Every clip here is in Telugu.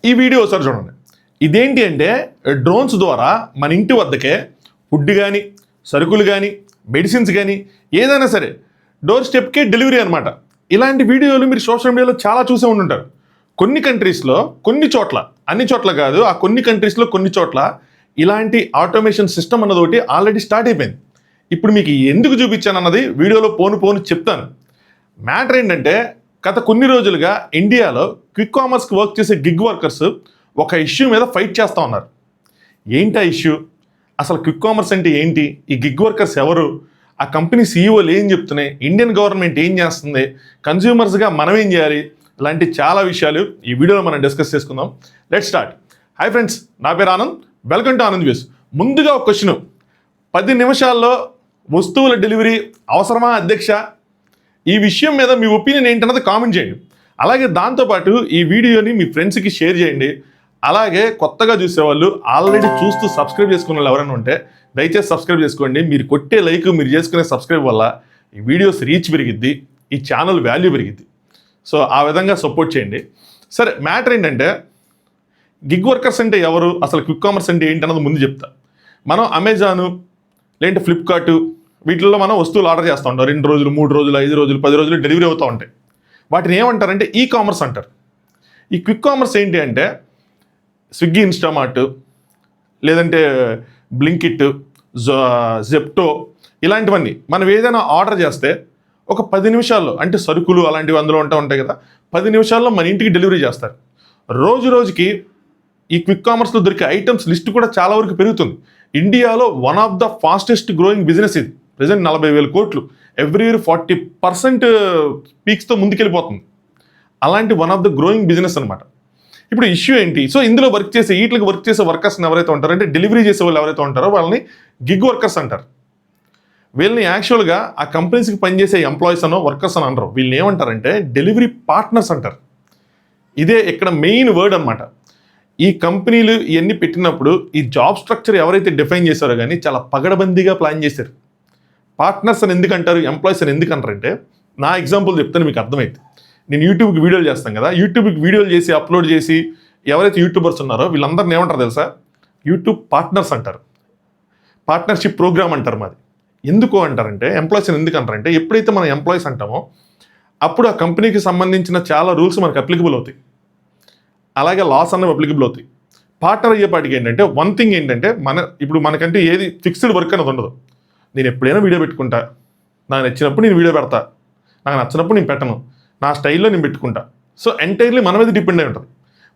ఈ వీడియో ఒకసారి చూడండి. ఇదేంటి అంటే డ్రోన్స్ ద్వారా మన ఇంటి వద్దకే ఫుడ్ కానీ, సరుకులు కానీ, మెడిసిన్స్ కానీ ఏదైనా సరే డోర్ స్టెప్కే డెలివరీ అనమాట. ఇలాంటి వీడియోలు మీరు సోషల్ మీడియాలో చాలా చూసే ఉంటుంటారు. కొన్ని కంట్రీస్లో కొన్ని చోట్ల, అన్ని చోట్ల కాదు, ఆ కొన్ని కంట్రీస్లో కొన్ని చోట్ల ఇలాంటి ఆటోమేషన్ సిస్టమ్ అన్నది ఒకటి ఆల్రెడీ స్టార్ట్ అయిపోయింది. ఇప్పుడు మీకు ఎందుకు చూపించాను అన్నది వీడియోలో పోను చెప్తాను. మ్యాటర్ ఏంటంటే గత కొన్ని రోజులుగా ఇండియాలో క్విక్ కామర్స్కి వర్క్ చేసే గిగ్ వర్కర్స్ ఒక ఇష్యూ మీద ఫైట్ చేస్తూ ఉన్నారు. ఏంటి ఆ ఇష్యూ? అసలు క్విక్ కామర్స్ అంటే ఏంటి? ఈ గిగ్ వర్కర్స్ ఎవరు? ఆ కంపెనీ సీఈఓలు ఏం చెప్తున్నాయి? ఇండియన్ గవర్నమెంట్ ఏం చేస్తుంది? కన్స్యూమర్స్గా మనం ఏం చేయాలి? ఇలాంటి చాలా విషయాలు ఈ వీడియోలో మనం డిస్కస్ చేసుకుందాం. Let start. హాయ్ ఫ్రెండ్స్, నా పేరు Anand. Welcome to Anand views. ముందుగా ఒక క్వశ్చన్, 10 నిమిషాల్లో వస్తువుల డెలివరీ అవసరమా అధ్యక్ష? ఈ విషయం మీద మీ ఒపీనియన్ ఏంటన్నది కామెంట్ చేయండి. అలాగే దాంతోపాటు ఈ వీడియోని మీ ఫ్రెండ్స్కి షేర్ చేయండి. అలాగే కొత్తగా చూసేవాళ్ళు, ఆల్రెడీ చూస్తూ సబ్స్క్రైబ్ చేసుకున్న వాళ్ళు ఎవరైనా ఉంటే దయచేసి సబ్స్క్రైబ్ చేసుకోండి. మీరు కొట్టే లైక్, మీరు చేసుకునే సబ్స్క్రైబ్ వల్ల ఈ వీడియోస్ రీచ్ పెరిగిద్ది, ఈ ఛానల్ వాల్యూ పెరిగిద్ది. సో ఆ విధంగా సపోర్ట్ చేయండి. సరే, మ్యాటర్ ఏంటంటే గిగ్ వర్కర్స్ అంటే ఎవరు, అసలు క్విక్ కామర్స్ అంటే ఏంటి అన్నది ముందు చెప్తా. మనం అమెజాను లేదంటే ఫ్లిప్కార్టు వీటిల్లో మనం వస్తువులు ఆర్డర్ చేస్తూ ఉంటాం. 2 రోజులు, 3 రోజులు, 5 రోజులు, 10 రోజులు డెలివరీ అవుతూ ఉంటాయి. వాటిని ఏమంటారంటే ఈ కామర్స్ అంటారు. ఈ క్విక్ కామర్స్ ఏంటి అంటే స్విగ్గీ, ఇన్స్టామార్ట్, లేదంటే బ్లింకిట్, జెప్టో ఇలాంటివన్నీ మనం ఏదైనా ఆర్డర్ చేస్తే ఒక 10 నిమిషాల్లో, అంటే సరుకులు అలాంటివి అందులో ఉంటాయి కదా, 10 నిమిషాల్లో మన ఇంటికి డెలివరీ చేస్తారు. రోజుకి ఈ క్విక్ కామర్స్లో దొరికే ఐటమ్స్ లిస్ట్ కూడా చాలా వరకు పెరుగుతుంది. ఇండియాలో one of the fastest growing business ఇది. ప్రెజెంట్ 40,000 కోట్లు, ఎవ్రీ ఇయర్ 40% పీక్స్తో ముందుకెళ్ళిపోతుంది. అలాంటి one of the growing business అనమాట. ఇప్పుడు ఇష్యూ ఏంటి? సో ఇందులో వీటికి వర్క్ చేసే వర్కర్స్ని ఎవరైతే ఉంటారో, అంటే డెలివరీ చేసే వాళ్ళు ఎవరైతే ఉంటారో వాళ్ళని గిగ్ వర్కర్స్ అంటారు. వీళ్ళని యాక్చువల్గా ఆ కంపెనీస్కి పనిచేసే ఎంప్లాయీస్ అనో వర్కర్స్ అని అనరు. వీళ్ళని ఏమంటారంటే డెలివరీ పార్ట్నర్స్ అంటారు. ఇదే ఇక్కడ మెయిన్ వర్డ్ అనమాట. ఈ కంపెనీలు ఇవన్నీ పెట్టినప్పుడు ఈ జాబ్ స్ట్రక్చర్ ఎవరైతే డిఫైన్ చేశారో కానీ చాలా పగడబందీగా ప్లాన్ చేశారు. పార్ట్నర్స్ అని ఎందుకు అంటారు, ఎంప్లాయీస్ అని ఎందుకు అంటారంటే, నా ఎగ్జాంపుల్ చెప్తాను మీకు అర్థమైంది. నేను యూట్యూబ్కి వీడియోలు చేస్తాను కదా, యూట్యూబ్కి వీడియోలు చేసి అప్లోడ్ చేసి ఎవరైతే యూట్యూబర్స్ ఉన్నారో వీళ్ళందరిని ఏమంటారు తెలుసా? యూట్యూబ్ పార్ట్నర్స్ అంటారు. పార్ట్నర్షిప్ ప్రోగ్రామ్ అంటారు మాది. ఎందుకు అంటారంటే, ఎంప్లాయీస్ అని ఎందుకు అంటారంటే, ఎప్పుడైతే మనం ఎంప్లాయీస్ అంటామో అప్పుడు ఆ కంపెనీకి సంబంధించిన చాలా రూల్స్ మనకు అప్లికబుల్ అవుతాయి, అలాగే లాస్ అన్నవి అప్లికబుల్ అవుతాయి. పార్ట్నర్ అయ్యేపాటికి ఏంటంటే వన్ థింగ్ ఏంటంటే, ఇప్పుడు మనకంటే ఏది ఫిక్స్డ్ వర్క్ అనేది ఉండదు. నేను ఎప్పుడైనా వీడియో పెట్టుకుంటా, నాకు నచ్చినప్పుడు నేను వీడియో పెడతా, నాకు నచ్చినప్పుడు నేను పెట్టను, నా స్టైల్లో నేను పెట్టుకుంటా. సో ఎంటైర్లీ మన మీద డిపెండ్ అయి ఉంటుంది.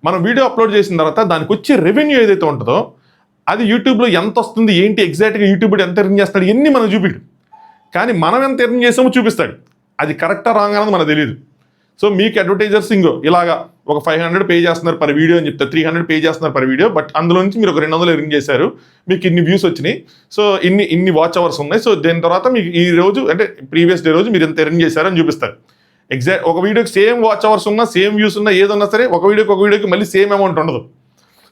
మనం వీడియో అప్లోడ్ చేసిన తర్వాత దానికి వచ్చే రెవెన్యూ ఏదైతే ఉంటుందో అది యూట్యూబ్లో ఎంత వస్తుంది, ఏంటి ఎగ్జాక్ట్గా యూట్యూబ్ ఎంత ఎర్న్ చేస్తాడు ఎన్ని మనం చూపిడు, కానీ మనం ఎంత ఎర్న్ చేసామో చూపిస్తాడు. అది కరెక్టా రాంగ్ అన్నది మనకు తెలియదు. సో మీకు అడ్వర్టైజర్స్ ఇలాగా ఒక 500 పే చేస్తున్నారు పర్ వీడియో అని చెప్తే 300 పే చేస్తున్నారు పర్ వీడియో, బట్ అందులో నుంచి మీరు ఒక 200 ఎర్న్ చేశారు, మీకు ఇన్ని వ్యూస్ వచ్చినాయి, సో ఇన్ని వాచ్ అవర్స్ ఉన్నాయి, సో దీని తర్వాత మీకు ఈ రోజు అంటే ప్రీవియస్ డే రోజు మీరు ఎంత ఎర్న్ చేశారు అని చూపిస్తారు. ఎగ్జాక్ట్ ఒక వీడియోకి సేమ్ వాచ్ అవర్స్ ఉన్నా, సేమ్ వ్యూస్ ఉన్నా, ఏదన్నా సరే ఒక వీడియోకి మళ్ళీ సేమ్ అమౌంట్ ఉండదు.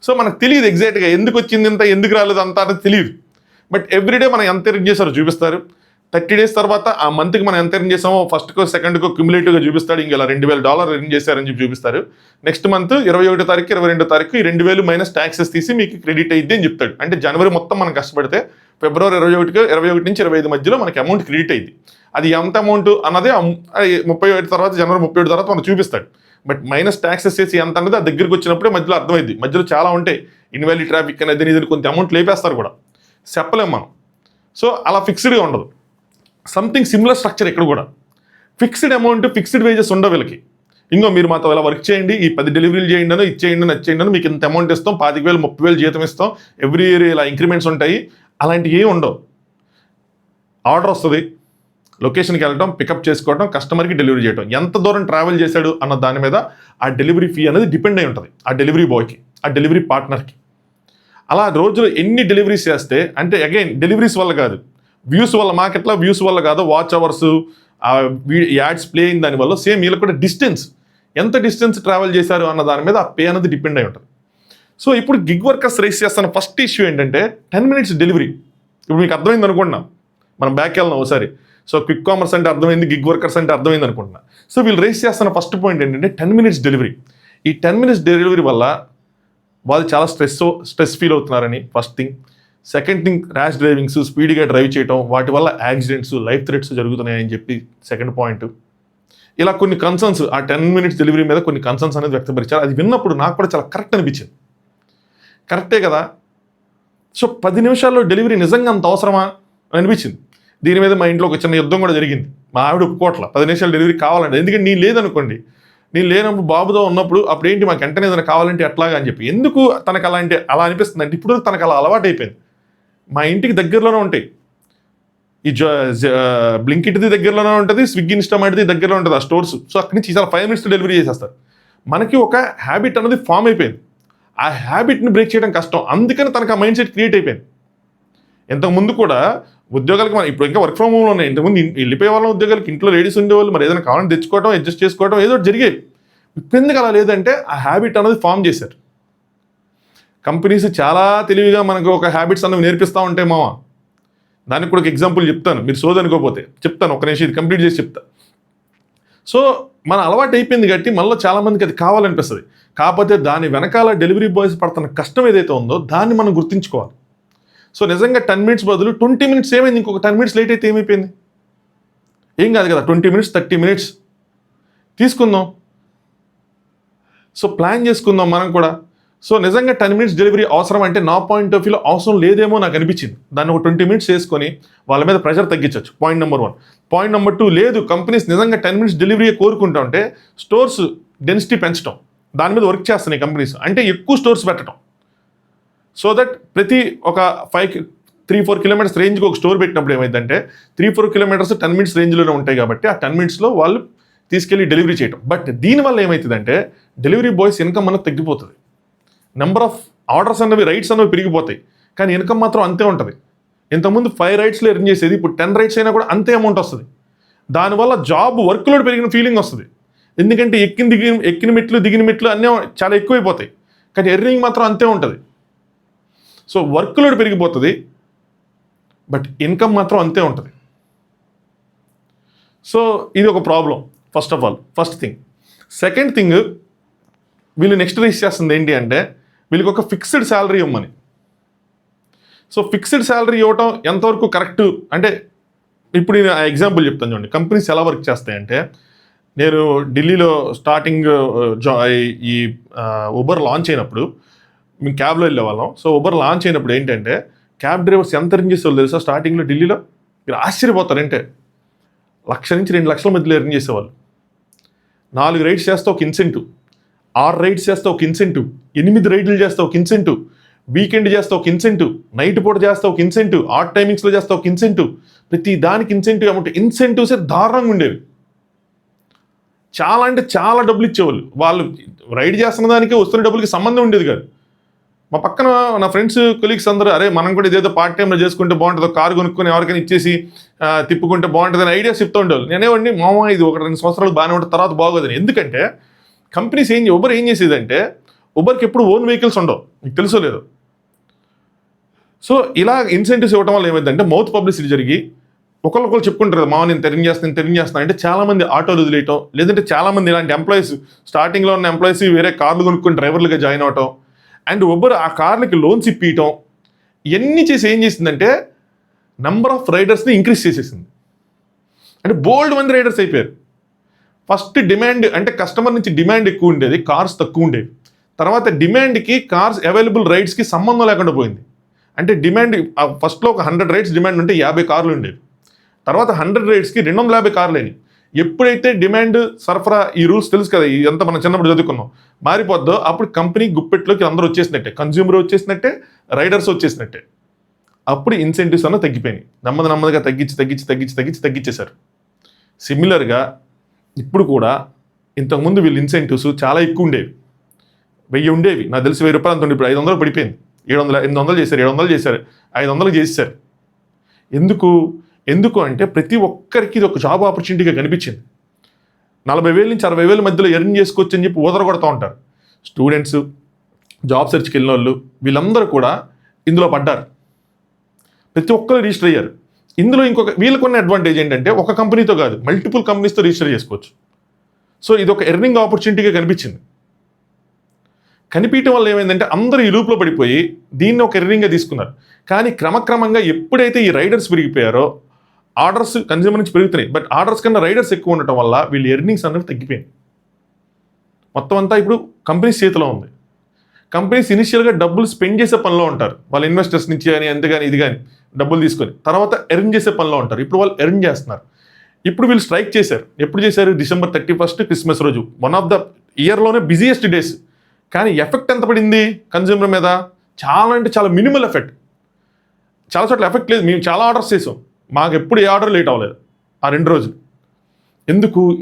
సో మనకు తెలియదు ఎగ్జాక్ట్గా ఎందుకు వచ్చింది ఇంత, ఎందుకు రాలేదు అంత అనేది తెలియదు. బట్ ఎవ్రీడే మనం ఎంత ఎర్న్ చేశారో చూపిస్తారు. 30 days తర్వాత ఆ మంత్కి మనం ఎంత ఎర్న్ చేసామో ఫస్ట్కో సెకండ్కో క్యుములేటివ్గా చూపిస్తాడు. ఇలా $2,000 ఎర్న్ చేశారని చెప్పి చూపిస్తారు. నెక్స్ట్ మంత్ 21వ తారీఖు 22వ తారీఖు ఈ 2,000 మైనస్ ట్యాక్సెస్ తీసి మీకు క్రెడిట్ అయ్యిద్ది అని చెప్తాడు. అంటే జనవరి మొత్తం మనం కష్టపడితే ఫిబ్రవరి 21 నుంచి 25 మధ్యలో మనకి అమౌంట్ క్రెడిట్ అయ్యింది. అది ఎంత అమౌంట్ అన్నది 37 తర్వాత, జనవరి 37 తర్వాత మనం చూపిస్తాడు. బట్ మైనస్ ట్యాక్సెస్ చేసి ఎంత అన్నది ఆ దగ్గరికి వచ్చినప్పుడే మధ్యలో అర్థమైంది. మధ్యలో చాలా ఉంటాయి, ఇన్వాలిడ్ ట్రాఫిక్ అనేది ఇది కొంత అమౌంట్ లేపేస్తారు కూడా, చెప్పలేము మనం. సో అలా ఫిక్స్డ్గా ఉండదు. సంథింగ్ సిమిలర్ స్ట్రక్చర్ ఇక్కడ కూడా. ఫిక్స్డ్ అమౌంట్, ఫిక్స్డ్ వేజెస్ ఉండవు వీళ్ళకి. మీరు మాతో ఇలా వర్క్ చేయండి, ఈ 10 డెలివరీలు చేయండి అని, ఇచ్చేయండి అని, వచ్చేయండి అని, మీకు ఇంత అమౌంట్ ఇస్తాం, 25,000 30,000 జీతం ఇస్తాం, ఎవ్రీ ఇయర్ ఇలా ఇంక్రిమెంట్స్ ఉంటాయి, అలాంటివి ఏమి ఉండవు. ఆర్డర్ వస్తుంది, లొకేషన్కి వెళ్ళడం, పికప్ చేసుకోవడం, కస్టమర్కి డెలివరీ చేయడం, ఎంత దూరం ట్రావెల్ చేశాడు అన్న దాని మీద ఆ డెలివరీ ఫీ అనేది డిపెండ్ అయి ఉంటుంది ఆ డెలివరీ బాయ్కి, ఆ డెలివరీ పార్ట్నర్కి. అలా రోజులో ఎన్ని డెలివరీస్ చేస్తే, అంటే అగైన్ డెలివరీస్ వల్ల కాదు, వ్యూస్ వల్ల, మార్కెట్లో వ్యూస్ వల్ల కాదు, వాచ్ అవర్స్, యాడ్స్ ప్లే అయిన దానివల్ల సేమ్ వీళ్ళకి కూడా డిస్టెన్స్, ఎంత డిస్టెన్స్ ట్రావెల్ చేశారు అన్న దాని మీద ఆ పే అనేది డిపెండ్ అయి ఉంటుంది. సో ఇప్పుడు గిగ్ వర్కర్స్ రేస్ చేస్తున్న ఫస్ట్ ఇష్యూ ఏంటంటే 10 minutes డెలివరీ. ఇప్పుడు మీకు అర్థమైంది అనుకుంటున్నాం, మనం బ్యాక్ వెళ్ళినాం ఒకసారి. సో క్విక్ కామర్స్ అంటే అర్థమైంది, గిగ్ వర్కర్స్ అంటే అర్థమైంది అనుకుంటున్నా. సో వీళ్ళు రేస్ చేస్తున్న ఫస్ట్ పాయింట్ ఏంటంటే 10 minutes డెలివరీ. ఈ 10 minutes డెలివరీ వల్ల వాళ్ళు చాలా స్ట్రెస్ ఫీల్ అవుతున్నారని first thing. Second thing, rash drivings, స్పీడ్గా డ్రైవ్ చేయడం, వాటి వల్ల యాక్సిడెంట్స్, లైఫ్ థ్రెట్స్ జరుగుతున్నాయని చెప్పి సెకండ్ పాయింట్. ఇలా కొన్ని కన్సర్న్స్ ఆ 10 minutes డెలివరీ మీద కొన్ని కన్సర్న్స్ అనేది వ్యక్తపరిచారు. అది విన్నప్పుడు నాకు కూడా చాలా కరెక్ట్ అనిపించింది. కరెక్టే కదా, సో 10 నిమిషాల్లో డెలివరీ నిజంగా అంత అవసరమా అని అనిపించింది. దీని మీద మా ఇంట్లో ఒక చిన్న యుద్ధం కూడా జరిగింది. మా ఆవిడ ఒప్పుకోవట్ల 10 నిమిషాలు డెలివరీ కావాలంటే. ఎందుకంటే నేను లేదనుకోండి, నేను లేనప్పుడు బాబుతో ఉన్నప్పుడు అప్పుడు ఏంటి మాకు వెంటనే ఏదైనా కావాలంటే ఎట్లాగా అని చెప్పి. ఎందుకు తనకు అలా అనిపిస్తుంది అంటే ఇప్పుడు తనకు అలా అలవాటు అయిపోయింది. మా ఇంటికి దగ్గరలోనే ఉంటాయి, ఈ బ్లింకిట్ది దగ్గరలోనే ఉంటుంది, స్విగ్గీ ఇన్స్టామార్ట్ది దగ్గరలో ఉంటుంది ఆ స్టోర్స్. సో అక్కడి నుంచి చాలా 5 minutes డెలివరీ చేసేస్తారు. మనకి ఒక హ్యాబిట్ అనేది ఫామ్ అయిపోయింది. ఆ హ్యాబిట్ని బ్రేక్ చేయడం కష్టం. అందుకని తనకు ఆ మైండ్ సెట్ క్రియేట్ అయిపోయింది. ఇంతకుముందు కూడా ఉద్యోగాలకి మనం ఇప్పుడు ఇంకా వర్క్ ఫ్రమ్ హోమ్లో ఉన్నాయి. ఇంతకుముందు వెళ్ళిపోయే వాళ్ళ ఉద్యోగాలకి ఇంట్లో లేడీస్ ఉండేవాళ్ళు, మరి ఏదైనా కావాలని తెచ్చుకోవడం, అడ్జస్ట్ చేసుకోవడం ఏదో జరిగేవి. ఇప్పుడు ఎందుకు అలా లేదంటే ఆ హ్యాబిట్ అనేది ఫామ్ చేశారు. కంపెనీస్ చాలా తెలివిగా మనకు ఒక హ్యాబిట్స్ అనేవి నేర్పిస్తూ ఉంటాయి మామ. దానికి కూడా ఒక ఎగ్జాంపుల్ చెప్తాను, మీరు సోదనుకోపోతే చెప్తాను, ఒక నిమిషం ఇది కంప్లీట్ చేసి చెప్తా. సో మన అలవాటు అయిపోయింది కాబట్టి మళ్ళీ చాలామందికి అది కావాలనిపిస్తుంది. కాకపోతే దాని వెనకాల డెలివరీ బాయ్స్ పడుతున్న కష్టం ఏదైతే ఉందో దాన్ని మనం గుర్తుంచుకోవాలి. సో నిజంగా 10 minutes బదులు 20 minutes ఏమైంది, ఇంకొక 10 minutes లేట్ అయితే ఏమైపోయింది? ఏం కాదు కదా, 20 minutes 30 minutes తీసుకుందాం. సో ప్లాన్ చేసుకుందాం మనం కూడా. సో నిజంగా 10 minutes డెలివరీ అవసరం అంటే నా పాయింట్ ఆఫ్ వ్యూలో అవసరం లేదేమో నాకు అనిపించింది. దాన్ని ఒక 20 minutes చేసుకొని వాళ్ళ మీద ప్రెషర్ తగ్గించవచ్చు. Point number 1. పాయింట్ నెంబర్ 2, లేదు కంపెనీస్ నిజంగా 10 minutes డెలివరీ కోరుకుంటా ఉంటే స్టోర్స్ డెన్సిటీ పెంచడం, దాని మీద వర్క్ చేస్తున్నాయి కంపెనీస్. అంటే ఎక్కువ స్టోర్స్ పెట్టడం, సో దట్ ప్రతి ఒక 3-4 kilometers రేంజ్కి ఒక స్టోర్ పెట్టినప్పుడు ఏమైందంటే 3-4 kilometers 10 minutes రేంజ్లోనే ఉంటాయి కాబట్టి ఆ 10 minutesలో వాళ్ళు తీసుకెళ్ళి డెలివరీ చేయడం. బట్ దీనివల్ల ఏమవుతుందంటే డెలివరీ బాయ్స్ ఇన్కమ్ అనేది తగ్గిపోతుంది. నెంబర్ ఆఫ్ ఆర్డర్స్ అనేవి, రైడ్స్ అనేవి పెరిగిపోతాయి, కానీ ఇన్కమ్ మాత్రం అంతే ఉంటుంది. ఇంతకుముందు 5 rides ఎర్న్ చేసేది ఇప్పుడు 10 rides అయినా కూడా అంతే అమౌంట్ వస్తుంది. దానివల్ల జాబ్ వర్క్ లోడ్ పెరిగిన ఫీలింగ్ వస్తుంది. ఎందుకంటే ఎక్కిన మెట్లు దిగిన మెట్లు అన్నీ చాలా ఎక్కువైపోతాయి, కానీ ఎర్నింగ్ మాత్రం అంతే ఉంటుంది. సో వర్క్ లోడ్ పెరిగిపోతుంది, బట్ ఇన్కమ్ మాత్రం అంతే ఉంటుంది. సో ఇది ఒక problem first thing. Second thing, వీళ్ళు నెక్స్ట్ రీచ్ చేస్తుంది ఏంటి అంటే వీళ్ళకి ఒక ఫిక్స్డ్ శాలరీ ఇవ్వమని. సో ఫిక్స్డ్ శాలరీ ఇవ్వటం ఎంతవరకు కరెక్ట్ అంటే, ఇప్పుడు నేను ఎగ్జాంపుల్ చెప్తాను చూడండి. కంపెనీస్ ఎలా వర్క్ చేస్తాయంటే, నేను ఢిల్లీలో స్టార్టింగ్ ఈ ఉబర్ లాంచ్ అయినప్పుడు మేము క్యాబ్లో వెళ్ళేవాళ్ళం. సో ఉబర్ లాంచ్ అయినప్పుడు ఏంటంటే క్యాబ్ డ్రైవర్స్ ఎంత ఎర్న్ చేసేవాళ్ళు తెలుసా? స్టార్టింగ్లో ఢిల్లీలో మీరు ఆశ్చర్యపోతారంటే 1,00,000 నుంచి 2 లక్షల మధ్యలో ఎర్న్ చేసేవాళ్ళు. 4 రైడ్స్ చేస్తే ఒక ఇన్సెంటివ్, 6 రైడ్స్ చేస్తే ఒక ఇన్సెంటివ్, 8 రైడ్లు చేస్తే ఒక ఇన్సెంటివ్, వీకెండ్ చేస్తే ఒక ఇన్సెంటివ్, నైట్ పూట చేస్తే ఒక ఇన్సెంటివ్, ఆడ్ టైమింగ్స్లో చేస్తే ఒక ఇన్సెంటివ్. ప్రతి దానికి ఇన్సెంటివ్ అమౌంట్, ఇన్సెంటివ్సే దారుణంగా ఉండేవి. చాలా అంటే చాలా డబ్బులు ఇచ్చేవాళ్ళు. వాళ్ళు రైడ్ చేస్తున్న దానికి వస్తున్న డబ్బులకి సంబంధం ఉండేది కాదు. మా పక్కన నా ఫ్రెండ్స్ కొలీగ్స్ అందరూ, అరే మనం కూడా ఇదేదో పార్ట్ టైంలో చేసుకుంటే బాగుంటుంది, కారు కొనుక్కొని ఎవరికైనా ఇచ్చేసి తిప్పుకుంటే బాగుంటుంది అని ఐడియాస్ చెప్తూ ఉండేవాళ్ళు. నేనేవండి మామ ఇది 1-2 సంవత్సరాలు బాగానే ఉంటుంది, తర్వాత బాగోదని. ఎందుకంటే కంపెనీస్ ఉబర్ ఏం చేసేదంటే, ఉబర్కి ఎప్పుడు ఓన్ వెహికల్స్ ఉండవు, మీకు తెలుసో లేదు. సో ఇలా ఇన్సెంటివ్స్ ఇవ్వడం వల్ల ఏమైందంటే మౌత్ పబ్లిసిటీ జరిగి ఒకరికొకరు చెప్పుకుంటారు, మామ నేను తెరింగ్ చేస్తాను అంటే చాలామంది ఆటోలు వదిలేయటం, లేదంటే చాలామంది ఇలాంటి ఎంప్లాయీస్, స్టార్టింగ్లో ఉన్న ఎంప్లాయీస్ వేరే కార్లు కొనుక్కొని డ్రైవర్లుగా జాయిన్ అవటం, అండ్ ఉబర్ ఆ కార్లకి లోన్స్ ఇప్పించటం, ఇవన్నీ చేసి ఏం చేసిందంటే నెంబర్ ఆఫ్ రైడర్స్ని ఇంక్రీజ్ చేసేసింది. అంటే బోల్డ్ మంది రైడర్స్ అయిపోయారు. ఫస్ట్ డిమాండ్ అంటే కస్టమర్ నుంచి డిమాండ్ ఎక్కువ ఉండేది, కార్స్ తక్కువ ఉండేవి. తర్వాత డిమాండ్కి కార్స్ అవైలబుల్ రైడ్స్కి సంబంధం లేకుండా పోయింది. అంటే డిమాండ్ ఫస్ట్లో ఒక 100 రైడ్స్ డిమాండ్ ఉంటే 50 కార్లు ఉండేవి. తర్వాత 100 రైడ్స్కి 250 కార్లు అయినాయి. ఎప్పుడైతే డిమాండ్ సరఫరా, ఈ రూల్స్ తెలుసు కదా, ఇదంతా మనం చిన్నప్పుడు చదువుకున్నాం, మారిపోద్దో అప్పుడు కంపెనీ గుప్పెట్లోకి అందరూ వచ్చేసినట్టే, కన్జ్యూమర్ వచ్చేసినట్టే, రైడర్స్ వచ్చేసినట్టే. అప్పుడు ఇన్సెంటివ్స్ అన్న తగ్గిపోయినాయి. నెమ్మదిగా తగ్గించేశారు. సిమిలర్గా ఇప్పుడు కూడా ఇంతకుముందు వీళ్ళు ఇన్సెంటివ్స్ చాలా ఎక్కువ ఉండేవి, 1000 ఉండేవి, నాకు తెలిసి 1000 రూపాయలు అంత ఉండే. ఇప్పుడు 500 పడిపోయింది, 700, 800 చేశారు, 700 చేశారు, 500 చేశారు. ఎందుకు అంటే ప్రతి ఒక్కరికి ఇది ఒక జాబ్ ఆపర్చునిటీగా కనిపించింది. 40,000 నుంచి 60,000 మధ్యలో ఎర్న్ చేసుకోవచ్చు అని చెప్పి ఊదర కొడుతూ ఉంటారు. స్టూడెంట్స్, జాబ్ సెర్చ్కి వెళ్ళిన వాళ్ళు, వీళ్ళందరూ కూడా ఇందులో పడ్డారు. ప్రతి ఒక్కరు రిజిస్టర్ అయ్యారు. ఇందులో వీళ్ళకున్న అడ్వాంటేజ్ ఏంటంటే ఒక కంపెనీతో కాదు, మల్టిపుల్ కంపెనీస్తో రిజిస్టర్ చేసుకోవచ్చు. సో ఇది ఒక ఎర్నింగ్ ఆపర్చునిటీగా కనిపించింది. కనిపించడం వల్ల ఏమైందంటే అందరూ ఈ లూప్లో పడిపోయి దీన్ని ఒక ఎర్నింగ్గా తీసుకున్నారు. కానీ క్రమక్రమంగా ఎప్పుడైతే ఈ రైడర్స్ పెరిగిపోయారో ఆర్డర్స్ కన్జ్యూమర్ నుంచి పెరుగుతున్నాయి, బట్ ఆర్డర్స్ కన్నా రైడర్స్ ఎక్కువ ఉండటం వల్ల వీళ్ళు ఎర్నింగ్స్ అనేవి తగ్గిపోయింది. మొత్తం అంతా ఇప్పుడు కంపెనీస్ చేతిలో ఉంది. కంపెనీస్ ఇనిషియల్గా డబ్బులు స్పెండ్ చేసే పనిలో ఉంటారు, వాళ్ళ ఇన్వెస్టర్స్ నుంచి కానీ అంతే కానీ ఇది కానీ డబ్బులు తీసుకొని తర్వాత ఎర్న్ చేసే పనిలో ఉంటారు. ఇప్పుడు వాళ్ళు ఎర్న్ చేస్తున్నారు. ఇప్పుడు వీళ్ళు స్ట్రైక్ చేశారు. ఎప్పుడు చేశారు? December 31 క్రిస్మస్ రోజు, వన్ ఆఫ్ ద ఇయర్లోనే బిజియెస్ట్ డేస్. కానీ ఎఫెక్ట్ ఎంత పడింది కన్జ్యూమర్ మీద? చాలా అంటే చాలా మినిమల్ ఎఫెక్ట్. చాలా చోట్ల ఎఫెక్ట్ లేదు. మేము చాలా ఆర్డర్స్ చేసాం, మాకు ఎప్పుడు ఏ ఆర్డర్ లేట్ అవ్వలేదు ఆ 2 రోజులు.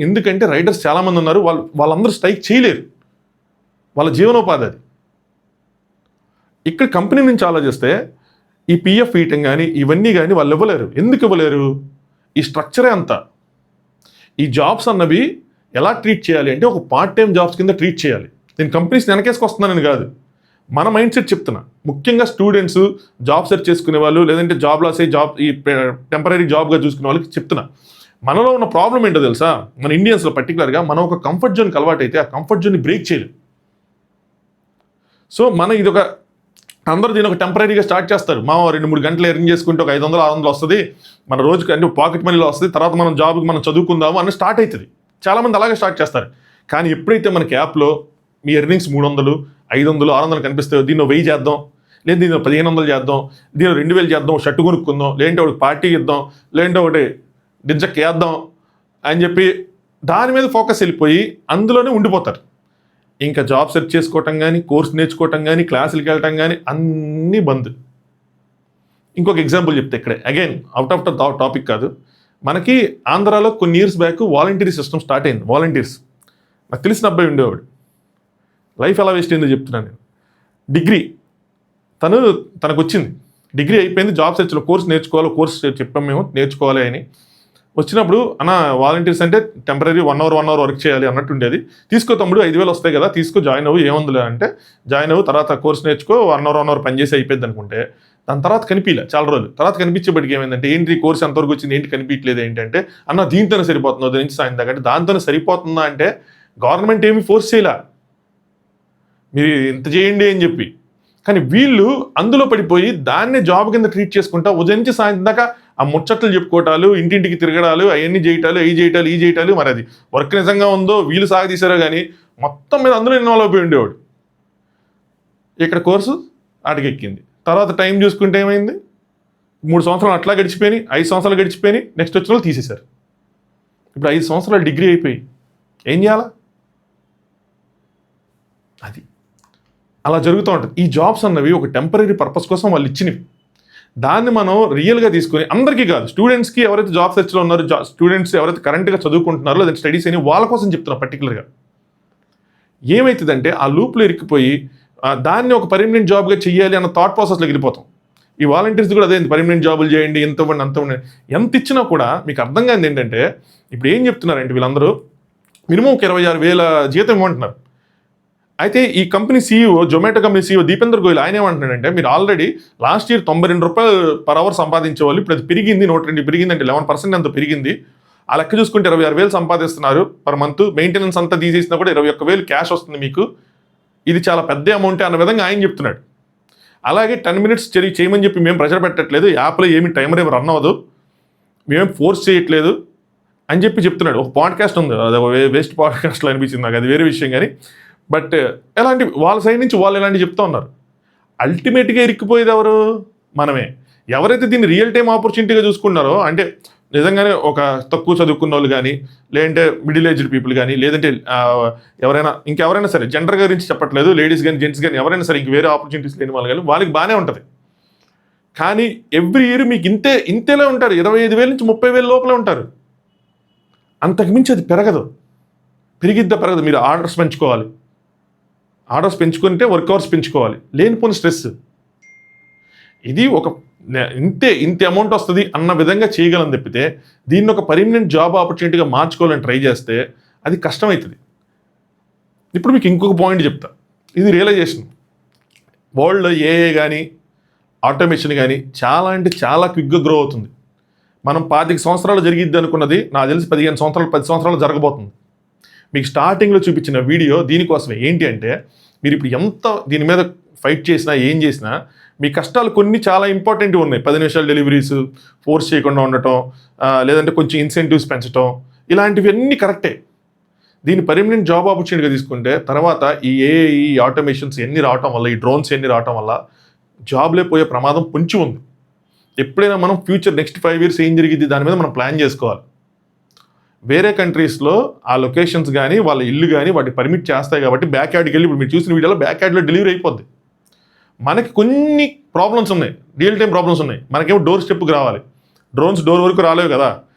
ఎందుకంటే రైడర్స్ చాలామంది ఉన్నారు, వాళ్ళందరూ స్ట్రైక్ చేయలేరు, వాళ్ళ జీవనోపాధి అది. ఇక్కడ కంపెనీ నుంచి ఆలోచిస్తే ఈ పిఎఫ్ ఈటం కానీ ఇవన్నీ కానీ వాళ్ళు ఇవ్వలేరు. ఎందుకు ఇవ్వలేరు? ఈ స్ట్రక్చరే అంతా. ఈ జాబ్స్ అన్నవి ఎలా ట్రీట్ చేయాలి అంటే ఒక పార్ట్ టైం జాబ్స్ కింద ట్రీట్ చేయాలి. నేను కంపెనీస్ వెనకేసుకొస్తున్నానని కాదు, మన మైండ్ సెట్ చెప్తున్నా. ముఖ్యంగా స్టూడెంట్స్, జాబ్ సెర్చ్ చేసుకునే వాళ్ళు, లేదంటే జాబ్ లాస్ అయ్యి జాబ్ ఈ టెంపరీ జాబ్గా చూసుకునే వాళ్ళకి చెప్తున్నా. మనలో ఉన్న ప్రాబ్లం ఏంటో తెలుసా? మన ఇండియన్స్లో పర్టికులర్గా మనం ఒక కంఫర్ట్ జోన్కి అలవాటు అయితే ఆ కంఫర్ట్ జోన్ని బ్రేక్ చేయలేం. సో ఇది ఒక అందరూ దీని ఒక టెంపరీగా స్టార్ట్ చేస్తారు. 2-3 గంటలు ఎర్న్ చేసుకుంటే ఒక 500-600 వస్తుంది, మన రోజుకి అంటే పాకెట్ మనీలో వస్తుంది, తర్వాత మనం జాబ్కి మనం చదువుకుందాము అని స్టార్ట్ అవుతుంది. చాలామంది అలాగే స్టార్ట్ చేస్తారు. కానీ ఎప్పుడైతే మనకి యాప్లో మీ ఎర్నింగ్స్ 300, 500, 600 కనిపిస్తాయో దీన్ని 1000 చేద్దాం, లేదు దీన్ని 1500 చేద్దాం, దీన్ని 2000 చేద్దాం, షర్టు కొనుక్కుందాం, లేదంటే ఒకటి పార్టీ ఇద్దాం, లేదంటే ఒకటి డిజెక్ వేద్దాం అని చెప్పి దాని మీద ఫోకస్ వెళ్ళిపోయి అందులోనే ఉండిపోతారు. ఇంకా జాబ్ సెర్చ్ చేసుకోవటం కానీ, కోర్స్ నేర్చుకోవటం కానీ, క్లాసులకి వెళ్ళటం కానీ అన్నీ బంద్. ఇంకొక ఎగ్జాంపుల్ చెప్తే ఇక్కడే again out of the topic కాదు, మనకి ఆంధ్రాలో కొన్ని years back voluntary system start అయింది. వాలంటీర్స్, నాకు తెలిసిన అబ్బాయి ఉండేవాడు. లైఫ్ ఎలా వేస్ట్ అయిందో చెప్తున్నాను నేను. డిగ్రీ తనకు వచ్చింది, డిగ్రీ అయిపోయింది, జాబ్ సెర్చ్లో కోర్స్ నేర్చుకోవాలి, కోర్స్ చెప్పాం మేము నేర్చుకోవాలి అని. వచ్చినప్పుడు వాలంటీర్స్ అంటే టెంపరీ 1 hour వర్క్ చేయాలి అన్నట్టు ఉండేది. తీసుకో తమ్ముడు 5000 వస్తాయి కదా, తీసుకో జాయిన్ అవ్వు, ఏముందిలే అంటే జాయిన్ అవ్వు, తర్వాత కోర్స్ నేర్చుకో, 1 hour పనిచేసి అయిపోయింది అనుకుంటే దాని తర్వాత కనిపించలే. చాలా రోజులు తర్వాత కనిపించేప్పటికి ఏమైందంటే ఏంటి కోర్స్ ఎంతవరకు వచ్చింది, ఏంటి కనిపించలేదు ఏంటంటే దీంతోనే సరిపోతుందో నుంచి సాయం దాకంటే దాంతోనే సరిపోతుందా అంటే గవర్నమెంట్ ఏమి ఫోర్స్ చేయలే, మీరు ఇంత చేయండి అని చెప్పి. కానీ వీళ్ళు అందులో పడిపోయి దాన్నే జాబ్ కింద ట్రీట్ చేసుకుంటా ఉదయం నుంచి సాయంత్రం దాకా ఆ ముచ్చట్లు చెప్పుకోవటాలు, ఇంటింటికి తిరగడాలు, అవన్నీ చేయటాలు, ఈ చేయటాలు. మరి అది వర్క్ నిజంగా ఉందో వీళ్ళు సాగదీశారో కానీ మొత్తం మీద అందులో ఇన్వాల్వ్ అయిపోయి ఉండేవాడు. ఇక్కడ కోర్సు ఆటకెక్కింది. తర్వాత టైం చూసుకుంటే ఏమైంది, 3 సంవత్సరాలు అట్లా గడిచిపోయినాయి, 5 సంవత్సరాలు గడిచిపోయినాయి, నెక్స్ట్ వచ్చిన వాళ్ళు తీసేశారు. ఇప్పుడు 5 సంవత్సరాలు డిగ్రీ అయిపోయి ఏం చేయాలా? అది అలా జరుగుతూ ఉంటుంది. ఈ జాబ్స్ అన్నవి ఒక టెంపరీ పర్పస్ కోసం వాళ్ళు ఇచ్చినవి. దాన్ని మనం రియల్గా తీసుకొని అందరికీ కాదు, స్టూడెంట్స్కి ఎవరైతే జాబ్ సెర్చ్లో ఉన్నారో, స్టూడెంట్స్ ఎవరైతే కరెంట్గా చదువుకుంటున్నారో లేదంటే స్టడీస్ అని వాళ్ళ కోసం చెప్తున్నారు. పర్టికులర్గా ఏమవుతుందంటే ఆ లూప్లో ఇరికిపోయి దాన్ని ఒక పర్మనెంట్ జాబ్గా చెయ్యాలి అన్న థాట్ ప్రాసెస్లో వెళ్ళిపోతాం. ఈ వాలంటీర్స్ కూడా అదే, పర్మనెంట్ జాబులు చేయండి, ఎంత ఇచ్చినా కూడా మీకు అర్థం కాదు ఏంటంటే ఇప్పుడు ఏం చెప్తున్నారంటే వీళ్ళందరూ మినిమం 26,000 జీతం ఇవ్వమంటున్నారు. అయితే ఈ company CEO, Zomato company CEO Deepender Goyal ఆయన ఏమంటున్నాడంటే మీరు already last year ₹92 per hour సంపాదించే వాళ్ళు ఇప్పుడు అది పెరిగింది, 102 పెరిగింది అంటే 11% అంత పెరిగింది. ఆ లెక్క చూసుకుంటే 26,000 సంపాదిస్తున్నారు పర్ మంత్. మెయింటెనెన్స్ అంతా తీసేసినా కూడా 21,000 క్యాష్ వస్తుంది మీకు. ఇది చాలా పెద్ద అమౌంటే అన్న విధంగా ఆయన చెప్తున్నాడు. అలాగే 10 minutes చేయమని చెప్పి మేము ప్రెషర్ పెట్టట్లేదు, యాప్లో ఏమి టైమర్ ఏమి రన్ అవ్వదు, మేమేం ఫోర్స్ చేయట్లేదు అని చెప్తున్నాడు. ఒక పాడ్కాస్ట్ ఉంది, అది వేస్ట్ పాడ్కాస్ట్లో అనిపించింది నాకు, అది వేరే విషయం. కానీ బట్ ఎలాంటి వాళ్ళ సైడ్ నుంచి వాళ్ళు ఎలాంటివి చెప్తూ ఉన్నారు. అల్టిమేట్గా ఇరిక్కిపోయేది ఎవరు? మనమే. ఎవరైతే దీన్ని రియల్ టైం ఆపర్చునిటీగా చూసుకున్నారో, అంటే నిజంగానే ఒక తక్కువ చదువుకున్న వాళ్ళు కానీ, లేదంటే మిడిల్ ఏజ్డ్ పీపుల్ కానీ, లేదంటే ఇంకెవరైనా సరే, జెండర్ గురించి చెప్పట్లేదు, లేడీస్ కానీ జెంట్స్ కానీ ఎవరైనా సరే, ఇంక వేరే ఆపర్చునిటీస్ లేని వాళ్ళు కానీ వాళ్ళకి బాగానే ఉంటుంది. కానీ ఎవ్రీ ఇయర్ మీకు ఇంతేలా ఉంటారు, 25,000 నుంచి 30,000 లోపలే ఉంటారు. అంతకుమించి అది పెరగదు. మీరు ఆర్డర్స్ పెంచుకోవాలి, ఆర్డర్స్ పెంచుకుంటే వర్క్ అవర్స్ పెంచుకోవాలి, లేనిపోని స్ట్రెస్. ఇది ఒక ఇంత అమౌంట్ వస్తుంది అన్న విధంగా చేయగలం తప్పితే దీన్ని ఒక పర్మనెంట్ జాబ్ ఆపర్చునిటీగా మార్చుకోవాలని ట్రై చేస్తే అది కష్టమవుతుంది. ఇప్పుడు మీకు ఇంకొక పాయింట్ చెప్తా, ఇది రియలైజేషన్. వరల్డ్లో ఏఏ కానీ ఆటోమేషన్ కానీ చాలా అంటే చాలా క్విక్గా గ్రో అవుతుంది. మనం 25 సంవత్సరాలు జరిగిద్ది అనుకున్నది నాకు తెలిసి 15 సంవత్సరాలు 10 సంవత్సరాలు జరగబోతుంది. మీకు స్టార్టింగ్లో చూపించిన వీడియో దీనికోసమే. ఏంటి అంటే మీరు ఇప్పుడు ఎంత దీని మీద ఫైట్ చేసినా ఏం చేసినా మీ కష్టాలు కొన్ని చాలా ఇంపార్టెంట్గా ఉన్నాయి. 10 నిమిషాల డెలివరీస్, ఫోర్స్ చేయకుండా ఉండటం, లేదంటే కొంచెం ఇన్సెంటివ్స్ పెంచడం, ఇలాంటివన్నీ కరెక్టే. దీన్ని పర్మనెంట్ జాబ్ ఆపర్చునిటీగా తీసుకుంటే తర్వాత ఈ ఏఐ, ఆటోమేషన్స్ ఎన్ని రావటం వల్ల, ఈ డ్రోన్స్ ఎన్ని రావటం వల్ల జాబ్లే పోయే ప్రమాదం పొంచి ఉంది. ఎప్పుడైనా మనం ఫ్యూచర్ నెక్స్ట్ 5 years ఏం జరిగింది దాని మీద మనం ప్లాన్ చేసుకోవాలి. వేరే కంట్రీస్లో ఆ లొకేషన్స్ కానీ వాళ్ళ ఇల్లు కానీ వాటికి పర్మిట్ చేస్తాయి కాబట్టి బ్యాక్ యార్డ్కి వెళ్ళి ఇప్పుడు మీరు చూసిన వీడియోలో బ్యాక్ యార్డ్లో డెలివరీ అయిపోద్ది. మనకి కొన్ని ప్రాబ్లమ్స్ ఉన్నాయి, రియల్ టైం ప్రాబ్లమ్స్ ఉన్నాయి. మనకేమో డోర్ స్టెప్కి రావాలి, డ్రోన్స్ డోర్ వరకు రాలేవు కదా,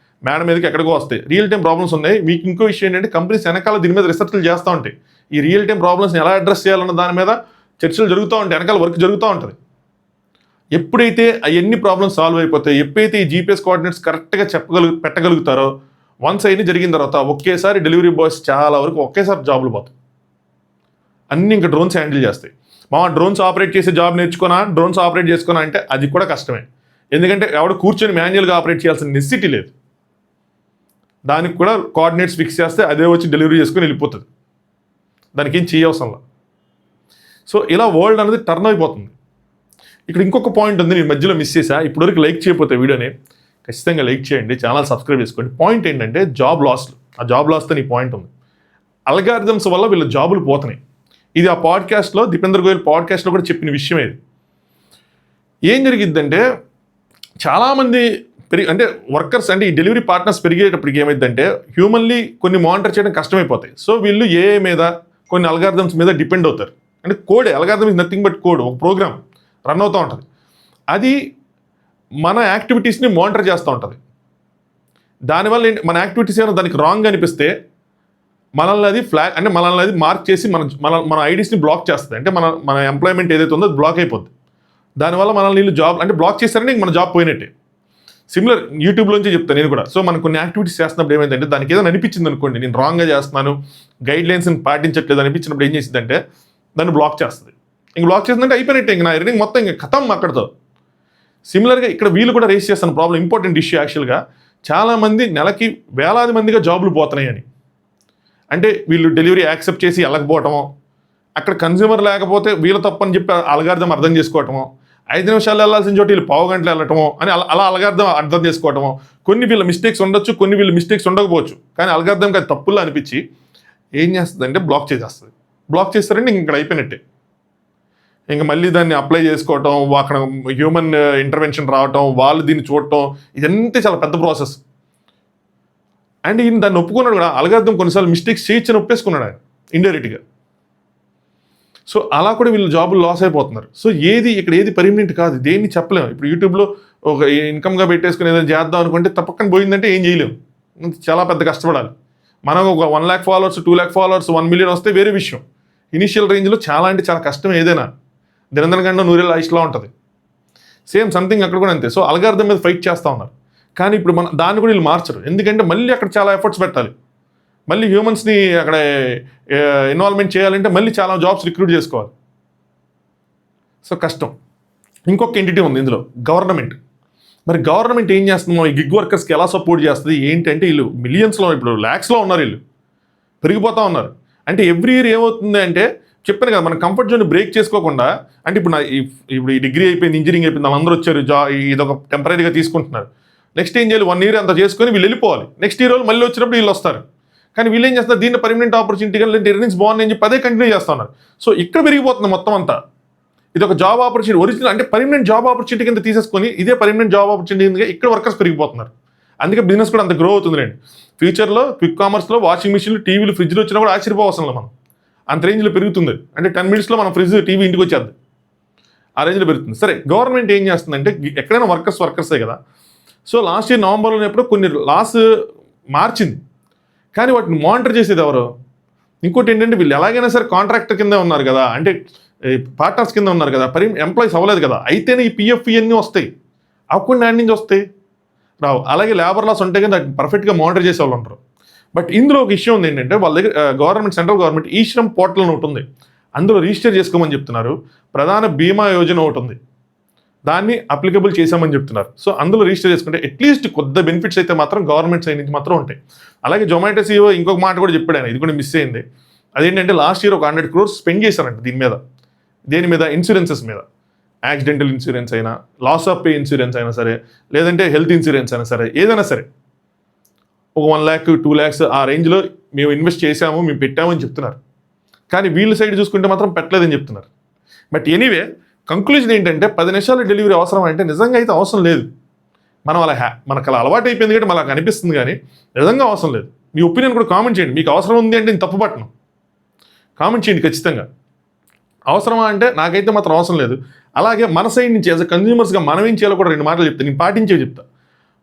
మేడ మీదకి ఎక్కడికో వస్తాయి. రియల్ టైం ప్రాబ్లమ్స్ ఉన్నాయి. మీకు ఇంకో విషయం ఏంటంటే కంపెనీస్ వెనకాల దీని మీద రీసెర్చ్లు చేస్తూ ఉంటాయి. ఈ రియల్ టైం ప్రాబ్లమ్స్ని ఎలా అడ్రస్ చేయాలన్న దాని మీద చర్చలు జరుగుతూ ఉంటాయి, వెనకాల వర్క్ జరుగుతూ ఉంటుంది. ఎప్పుడైతే అవన్నీ ప్రాబ్లమ్స్ సాల్వ్ అయిపోతాయి, ఎప్పుడైతే ఈ జీపీఎస్ కోఆర్డినేట్స్ కరెక్ట్గా పెట్టగలుగుతారో, వన్స్ అవన్నీ జరిగిన తర్వాత ఒకేసారి డెలివరీ బాయ్స్ చాలా వరకు ఒకేసారి జాబులు పోతాయి. అన్నీ ఇంకా డ్రోన్స్ హ్యాండిల్ చేస్తాయి. డ్రోన్స్ ఆపరేట్ చేసే జాబ్ నేర్చుకున్నా, డ్రోన్స్ ఆపరేట్ చేసుకున్నా అంటే అది కూడా కష్టమే. ఎందుకంటే ఎవడు కూర్చొని మాన్యువల్గా ఆపరేట్ చేయాల్సిన నెసిటీ లేదు. దానికి కూడా కోఆర్డినేట్స్ ఫిక్స్ చేస్తే అదే వచ్చి డెలివరీ చేసుకుని వెళ్ళిపోతుంది, దానికి ఏం చేయవసరంలా. సో ఇలా వరల్డ్ అనేది టర్న్ అయిపోతుంది. ఇక్కడ ఇంకొక పాయింట్ ఉంది, నేను మధ్యలో మిస్ చేసా. ఇప్పటివరకు లైక్ చేయకపోతే వీడియోని ఖచ్చితంగా లైక్ చేయండి, ఛానల్ సబ్స్క్రైబ్ చేసుకోండి. పాయింట్ ఏంటంటే జాబ్ లాస్లు. ఆ జాబ్ లాస్తో నీ పాయింట్ ఉంది. అల్గారిథమ్స్ వల్ల వీళ్ళ జాబులు పోతున్నాయి. ఇది ఆ పాడ్కాస్ట్లో, దీపేందర్ గోయల్ పాడ్కాస్ట్లో కూడా చెప్పిన విషయం. ఇది ఏం జరిగిద్దంటే చాలామంది అంటే వర్కర్స్, అంటే ఈ డెలివరీ పార్ట్నర్స్ పెరిగేటప్పటికి ఏమైందంటే హ్యూమన్లీ కొన్ని మానిటర్ చేయడం కష్టమైపోతాయి. సో వీళ్ళు ఏఐ మీద, కొన్ని అల్గారిథమ్స్ మీద డిపెండ్ అవుతారు. అంటే code, algorithm is nothing but code, ఒక ప్రోగ్రామ్ రన్ అవుతూ ఉంటుంది. అది మన యాక్టివిటీస్ని మానిటర్ చేస్తూ ఉంటుంది. దానివల్ల మన యాక్టివిటీస్ ఏమైనా దానికి రాంగ్ అనిపిస్తే మనల్ని అది ఫ్లాగ్, అంటే మనల్ని అది మార్క్ చేసి మన ఐడీస్ని బ్లాక్ చేస్తుంది. అంటే మన ఎంప్లాయ్మెంట్ ఏదైతే ఉందో అది బ్లాక్ అయిపోద్ది. దానివల్ల మనల్ని వీళ్ళు జాబ్ అంటే బ్లాక్ చేస్తారంటే మన జాబ్ పోయినట్టే. సిమిలర్ యూట్యూబ్లోంచి చెప్తాను నేను కూడా. సో మనం కొన్ని యాక్టివిటీస్ చేస్తున్నప్పుడు ఏమైందంటే దానికి ఏదైనా అనిపించింది అనుకోండి, నేను రాంగ్గా చేస్తున్నాను, గైడ్ లైన్స్ని పాటించట్లేదు అనిపించినప్పుడు ఏం చేసిందంటే దాన్ని బ్లాక్ చేస్తుంది. ఇంక బ్లాక్ చేసిందంటే అయిపోయినట్టే, ఇంక నా ఎర్నింగ్ మొత్తం ఇంక ఖతం అక్కడితో. సిమిలర్గా ఇక్కడ వీళ్ళు కూడా రేస్ చేస్తున్న ప్రాబ్లం, ఇంపార్టెంట్ ఇష్యూ యాక్చువల్గా. చాలామంది నెలకి వేలాది మందిగా జాబులు పోతున్నాయని. అంటే వీళ్ళు డెలివరీ యాక్సెప్ట్ చేసి వెళ్ళకపోవటమో, అక్కడ కన్జ్యూమర్ లేకపోతే వీళ్ళ తప్పని చెప్పి అల్గారిథం అర్థం చేసుకోవటమో, 5 నిమిషాలు వెళ్ళాల్సిన చోటు వీళ్ళు 15 గంటలు వెళ్ళటమో అని అలా అల్గారిథం అర్థం చేసుకోవటమో. కొన్ని వీళ్ళ మిస్టేక్స్ ఉండొచ్చు, కొన్ని వీళ్ళ మిస్టేక్స్ ఉండకపోవచ్చు, కానీ అల్గారిథంకి అది తప్పుల్లో అనిపించి ఏం చేస్తుందంటే బ్లాక్ చేసేస్తుంది. బ్లాక్ చేస్తారంటే ఇంక ఇక్కడ అయిపోయినట్టే. ఇంకా మళ్ళీ దాన్ని అప్లై చేసుకోవటం, అక్కడ హ్యూమన్ ఇంటర్వెన్షన్ రావటం, వాళ్ళు దీన్ని చూడటం, ఇదంతా చాలా పెద్ద ప్రాసెస్. అండ్ ఈయన దాన్ని ఒప్పుకున్నాడు కూడా, అల్గారిథం కొన్నిసార్లు మిస్టేక్స్ చేయొచ్చని ఒప్పేసుకున్నాడు ఆయన ఇండైరెక్ట్గా. సో అలా కూడా వీళ్ళు జాబులు లాస్ అయిపోతున్నారు. సో ఇక్కడ ఏది పర్మనెంట్ కాదు, దేన్ని చెప్పలేము. ఇప్పుడు యూట్యూబ్లో ఒక ఇన్కమ్గా పెట్టేసుకుని ఏదైనా చేద్దాం అనుకుంటే తప్పకుండా పోయిందంటే ఏం చేయలేము, చాలా పెద్ద కష్టపడాలి. మనం ఒక 1 lakh followers, 2 lakh followers, 1 million వస్తే వేరే విషయం. ఇనిషియల్ రేంజ్లో చాలా అంటే చాలా కష్టం. ఏదైనా దినదినగండ నూరేళ్ళ ఆయుష్లా ఉంటుంది. సేమ్ సంథింగ్ అక్కడ కూడా అంతే. సో అల్గారిథం మీద ఫైట్ చేస్తూ ఉన్నారు. కానీ ఇప్పుడు దాన్ని కూడా వీళ్ళు మార్చరు, ఎందుకంటే మళ్ళీ అక్కడ చాలా ఎఫర్ట్స్ పెట్టాలి. మళ్ళీ హ్యూమన్స్ని అక్కడ ఇన్వాల్వ్మెంట్ చేయాలంటే మళ్ళీ చాలా జాబ్స్ రిక్రూట్ చేసుకోవాలి. సో కష్టం. ఇంకొక ఎంటిటీ ఉంది ఇందులో, గవర్నమెంట్. మరి గవర్నమెంట్ ఏం చేస్తుందో ఈ గిగ్ వర్కర్స్కి ఎలా సపోర్ట్ చేస్తుంది ఏంటంటే, వీళ్ళు మిలియన్స్లో, ఇప్పుడు ల్యాక్స్లో ఉన్నారు, వీళ్ళు పెరిగిపోతూ ఉన్నారు. అంటే ఎవ్రీ ఇయర్ ఏమవుతుంది అంటే, చెప్పాను కదా, మన కంఫర్ట్ జోన్ బ్రేక్ చేసుకోకుండా, అంటే ఇప్పుడు ఈ డిగ్రీ అయిపోయింది, ఇంజనీరింగ్ అయిపోయింది, వాళ్ళందరూ వచ్చారు, ఇదొక టెంపరీగా తీసుకుంటున్నారు. నెక్స్ట్ ఏం చేయాలి, 1 year అంతా చేసుకొని వీళ్ళు వెళ్ళిపోవాలి. నెక్స్ట్ ఇయర్ వాళ్ళు మళ్ళీ వచ్చినప్పుడు వీళ్ళు వస్తారు. కానీ వీళ్ళు ఏం చేస్తారు, దీన్ని పర్మనెంట్ ఆపర్చునిటీగా, లేదంటే ఎర్నింగ్స్ బాగున్నాయని చెప్పి అదే కంటిన్యూ చేస్తున్నారు. సో ఇక్కడ పెరిగిపోతుంది మొత్తం అంతా. ఇది ఒక జాబ్ ఆపర్చునిటీ, ఒరిజినల్ అంటే పర్మనెంట్ జాబ్ ఆపర్చునిటీ కింద తీసేసుకొని ఇదే పర్మనెంట్ జాబ్ ఆపర్చునిటీ కింద ఇక్కడ వర్కర్స్ పెరిగిపోతున్నారు. అందుకే బిజినెస్ కూడా అంత గ్రో అవుతుంది రండి. ఫ్యూచర్లో క్విక్ కామర్స్లో వాషింగ్ మిషన్లు, టీవీలు, ఫ్రిడ్జ్లు వచ్చినా కూడా ఆశ్చర్యపోవసరం లేదు. మనం అంత రేంజ్లో పెరుగుతుంది. అంటే 10 minutesలో మనం ఫ్రిడ్జ్, టీవీ ఇంటికి వచ్చేద్ది, ఆ రేంజ్లో పెరుగుతుంది. సరే, గవర్నమెంట్ ఏం చేస్తుందంటే, ఎక్కడైనా వర్కర్సే కదా. సో లాస్ట్ ఇయర్ నవంబర్లో ఎప్పుడో కొన్ని లాస్ మార్చింది, కానీ వాటిని మానిటర్ చేసేది ఎవరు? ఇంకోటి ఏంటంటే, వీళ్ళు ఎలాగైనా సరే కాంట్రాక్టర్ కింద ఉన్నారు కదా, అంటే పార్ట్నర్స్ కింద ఉన్నారు కదా, ఎంప్లాయీస్ అవ్వలేదు కదా, అయితేనే ఈ పిఎఫ్ ఇవన్నీ వస్తాయి. అవ్వకుండా యాడ్ నుంచి వస్తాయి, రావు. అలాగే లేబర్ లాస్ ఉంటే కానీ దాన్ని పర్ఫెక్ట్గా మానిటర్ చేసే వాళ్ళు ఉంటారు. బట్ ఇందులో ఒక ఇష్యూ ఉంది ఏంటంటే, వాళ్ళ దగ్గర గవర్నమెంట్, సెంట్రల్ గవర్నమెంట్ ఈ-శ్రమ్ పోర్టల్ ఒకటి ఉంది, అందులో రిజిస్టర్ చేసుకోమని చెప్తున్నారు. ప్రధాన బీమా యోజన ఒకటి ఉంది, దాన్ని అప్లికబుల్ చేసామని చెప్తున్నారు. సో అందులో రిజిస్టర్ చేసుకుంటే అట్లీస్ట్ కొద్ది బెనిఫిట్స్ అయితే మాత్రం గవర్నమెంట్ సైడ్ నుంచి మాత్రం ఉంటాయి. అలాగే జొమాటో సీఈఓ ఇంకొక మాట కూడా చెప్పాడు ఆయన, ఇది కూడా మిస్ అయింది. అదేంటంటే లాస్ట్ ఇయర్ ఒక 100 crores స్పెండ్ చేశారంట దీని మీద. దేని మీద? ఇన్సూరెన్సెస్ మీద. యాక్సిడెంటల్ ఇన్సూరెన్స్ అయినా, లాస్ ఆఫ్ పే ఇన్సూరెన్స్ అయినా సరే, లేదంటే హెల్త్ ఇన్సూరెన్స్ అయినా సరే, ఏదైనా సరే ఒక 1 lakh 2 lakhs ఆ రేంజ్లో మేము ఇన్వెస్ట్ చేశాము, మేము పెట్టామని చెప్తున్నారు. కానీ వీళ్ళ సైడ్ చూసుకుంటే మాత్రం పెట్టలేదని చెప్తున్నారు. బట్ ఎనీవే కంక్లూజన్ ఏంటంటే 10 నిమిషాల డెలివరీ అవసరం అంటే నిజంగా అయితే అవసరం లేదు. మనం మనకు అలా అలవాటు అయిపోయింది కాబట్టి మనకు అనిపిస్తుంది, కానీ నిజంగా అవసరం లేదు. మీ ఒపీనియన్ కూడా కామెంట్ చేయండి. మీకు అవసరం ఉంది అంటే నేను తప్పు పట్టను, కామెంట్ చేయండి ఖచ్చితంగా. అవసరమా అంటే నాకైతే మాత్రం అవసరం లేదు. అలాగే మన సైడ్ నుంచి యాజ్ అ కన్జ్యూమర్స్గా మనం ఏం చేయాలో కూడా 2 మాటలు చెప్తాను, నేను పాటించే చెప్తా.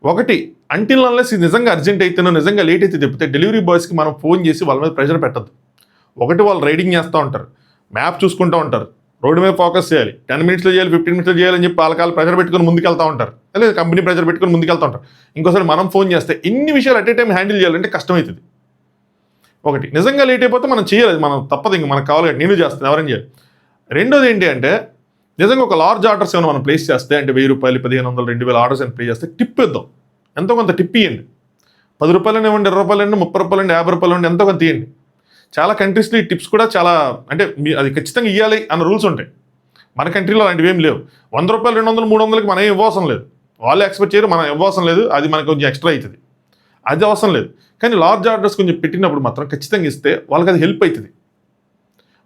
ఒకటి, అంటిల్ అన్లెస్ ఇది నిజంగా అర్జెంట్ అయితేనో నిజంగా లేట్ అయితే చెప్తే డెలివరీ బాయ్స్కి మనం ఫోన్ చేసి వాళ్ళ మీద ప్రెషర్ పెట్టద్దు. ఒకటి, వాళ్ళు రైడింగ్ చేస్తూ ఉంటారు, మ్యాప్ చూసుకుంటూ ఉంటారు, రోడ్డు మీద ఫోకస్ చేయాలి, 10 minutesలో చేయాలి, 15 minutesలో చేయాలని చెప్పి వాళ్ళకాలు ప్రెషర్ పెట్టుకుని ముందుకెళ్తూ ఉంటారు, లేదా కంపెనీ ప్రెషర్ పెట్టుకుని ముందుకెళ్తూ ఉంటారు. ఇంకోసారి మనం ఫోన్ చేస్తే ఇన్ని విషయాలు అట్ ఏ టైం హ్యాండిల్ చేయాలంటే కష్టమవుతుంది. ఒకటి, నిజంగా లేట్ అయిపోతే మనం చేయాలి, మనం తప్పదు, ఇంక మనకు కావాలి, నేను చేస్తాను, ఎవరైనా చేయాలి. రెండోది ఏంటి అంటే నిజంగా ఒక లార్జ్ ఆర్డర్స్ ఏమైనా మనం ప్లేస్ చేస్తే అంటే 1000 రూపాయలు 1500 2000 ఆర్డర్స్ అని ప్లే చేస్తే టిప్ ఇద్దాం, ఎంతో కొంత టిప్ ఇవ్వండి. 10 రూపాయలు ఇవ్వండి, 20 రూపాయలు ఇవ్వండి, 30 రూపాయలు ఇవ్వండి, 50 రూపాయలు ఇవ్వండి, ఎంతో కొంత ఇవ్వండి. చాలా కంట్రీస్లో ఈ టిప్స్ కూడా చాలా అంటే అది ఖచ్చితంగా ఇవ్వాలి అన్న రూల్స్ ఉంటాయి. మన కంట్రీలో అలాంటివి ఏం లేవు. 100 రూపాయలు 200 300కి మనం ఏం ఇవ్వవసరం లేదు, వాళ్ళే ఎక్స్పెక్ట్ చేయరు, మనం ఇవ్వవసరం లేదు, అది మనకు కొంచెం ఎక్స్ట్రా అవుతుంది, అది అవసరం లేదు. కానీ లార్జ్ ఆర్డర్స్ కొంచెం పెట్టినప్పుడు మాత్రం ఖచ్చితంగా ఇస్తే వాళ్ళకి అది హెల్ప్ అవుతుంది.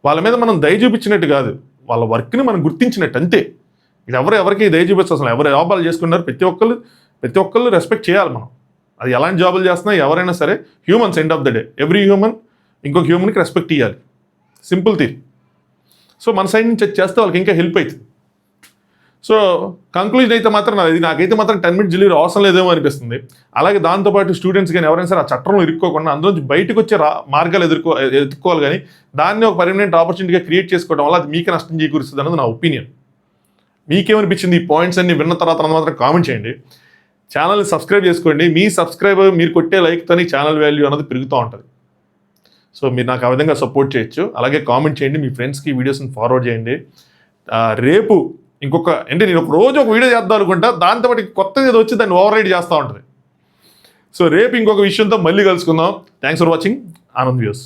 వాళ్ళ మీద మనం దయ చూపించినట్టు కాదు, వాళ్ళ వర్క్ని మనం గుర్తించినట్టు అంతే. ఇది ఎవరికి దయ చూపించాల్సిన, ఎవరు జాబాలు చేసుకున్నారు ప్రతి ఒక్కళ్ళు రెస్పెక్ట్ చేయాలి మనం. అది ఎలాంటి జాబులు చేస్తున్నా ఎవరైనా సరే humans, end of the day every human ఇంకొక హ్యూమన్కి రెస్పెక్ట్ ఇవ్వాలి, సింపుల్ థింగ్. సో మన సైడ్ నుంచి చేస్తే వాళ్ళకి ఇంకా హెల్ప్ అవుతుంది. సో కంక్లూజన్ అయితే మాత్రం నాకైతే మాత్రం 10 minutes డెలివరీ అవసరం లేదేమో అనిపిస్తుంది. అలాగే దాంతోపాటు స్టూడెంట్స్ కానీ ఎవరైనా సరే ఆ చట్టంలో ఇరుక్కోకుండా అందులోంచి బయటకు వచ్చే మార్గాలు ఎదుర్కోవాలి, కానీ దాన్ని ఒక పర్మనెంట్ ఆపర్చునిటీగా క్రియేట్ చేసుకోవడం వల్ల అది మీకే నష్టం చేకూరుస్తుంది అన్నది నా ఒపీనియన్. మీకేమనిపించింది ఈ పాయింట్స్ అన్ని విన్న తర్వాత మాత్రం కామెంట్ చేయండి. ఛానల్ని సబ్స్క్రైబ్ చేసుకోండి. మీ సబ్స్క్రైబర్ మీరు కొట్టే లైక్తోని ఛానల్ వాల్యూ అనేది పెరుగుతూ ఉంటుంది. సో మీరు నాకు ఆ విధంగా సపోర్ట్ చేయొచ్చు. అలాగే కామెంట్ చేయండి, మీ ఫ్రెండ్స్కి వీడియోస్ని ఫార్వర్డ్ చేయండి. రేపు ఇంకొక అంటే నేను ఒక రోజు ఒక వీడియో చేద్దాం అనుకుంటా, దాంతోపాటు కొత్తది ఏదో వచ్చి దాన్ని ఓవర్ రైడ్ చేస్తూ ఉంటుంది. సో రేపు ఇంకొక విషయంతో మళ్ళీ కలుసుకుందాం. Thanks for watching Anand views.